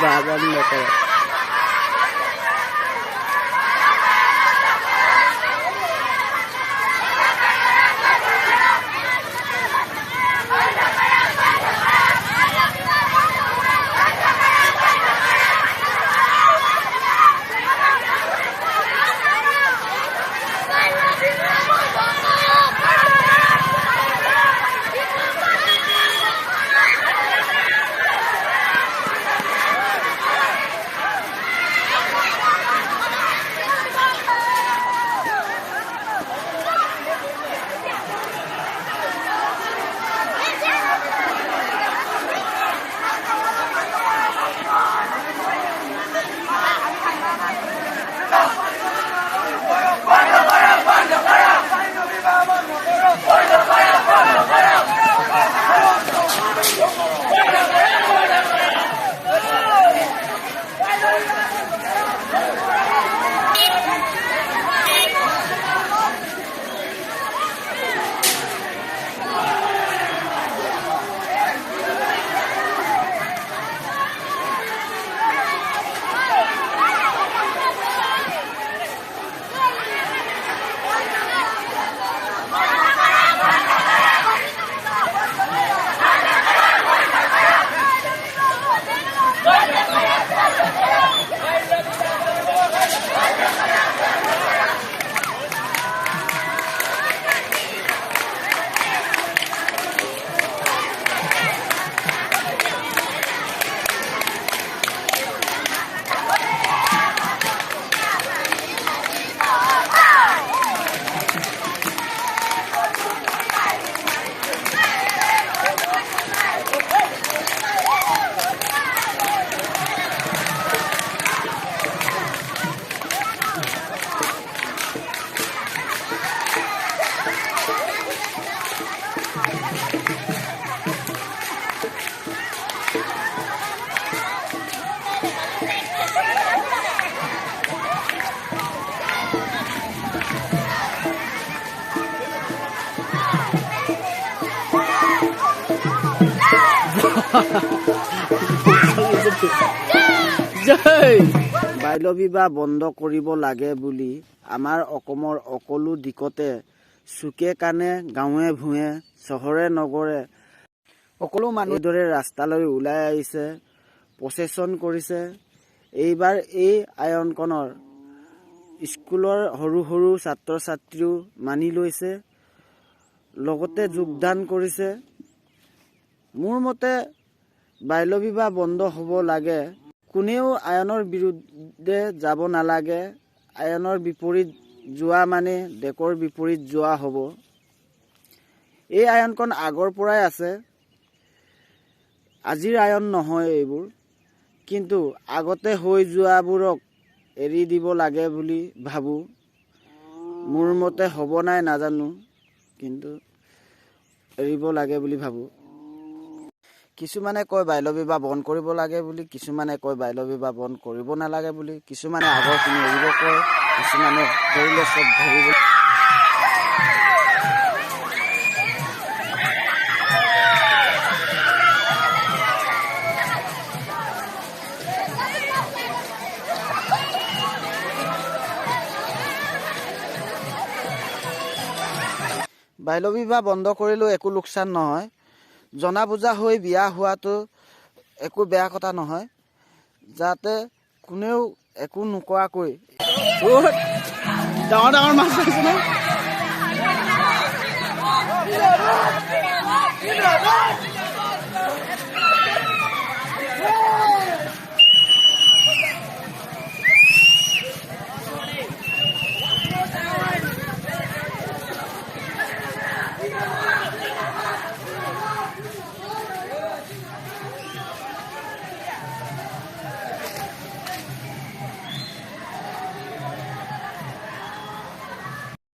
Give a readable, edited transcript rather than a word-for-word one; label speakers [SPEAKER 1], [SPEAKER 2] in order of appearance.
[SPEAKER 1] বাগান নকৰে। বাল্য বিবাহ বন্ধ কৰিব লাগে বুলি আমাৰ অসমৰ সকলো দিশতে চুকে কাণে গাঁৱে ভূঞে চহৰে নগৰে সকলো মানুহ দৰে ৰাস্তালৈ ওলাই আহিছে, প্ৰচেছন কৰিছে। এইবাৰ এই আইনখনৰ স্কুলৰ সৰু সৰু ছাত্ৰ ছাত্ৰীও মানি লৈছে, লগতে যোগদান কৰিছে। মোৰ মতে বাল্য বিবাহ বন্ধ হ'ব লাগে। কোনেও আইনৰ বিৰুদ্ধে যাব নালাগে। আইনৰ বিপৰীত যোৱা মানে দেশৰ বিপৰীত যোৱা হ'ব। এই আইনখন আগৰ পৰাই আছে, আজিৰ আইন নহয় এইবোৰ, কিন্তু আগতে হৈ যোৱাবোৰক এৰি দিব লাগে বুলি ভাবোঁ। মোৰ মতে হ'ব নাই নাজানো, কিন্তু এৰিব লাগে বুলি ভাবোঁ। কিছুমানে কয় বাল্য বিবাহ বন্ধ কৰিব লাগে বুলি, কিছুমানে কয় বাল্য বিবাহ বন্ধ কৰিব নালাগে বুলি, কিছুমানে আগৰখিনি এৰিব কয়, কিছুমানে ধৰিলে চব ধৰিব। বাল্য বিবাহ বন্ধ কৰিলেও একো লোকচান নহয়। জনা বুজা হৈ বিয়া হোৱাটো একো বেয়া কথা নহয়, যাতে কোনেও একো নোকোৱাকৈ। ডাঙৰ ডাঙৰ মাছ আছে ন।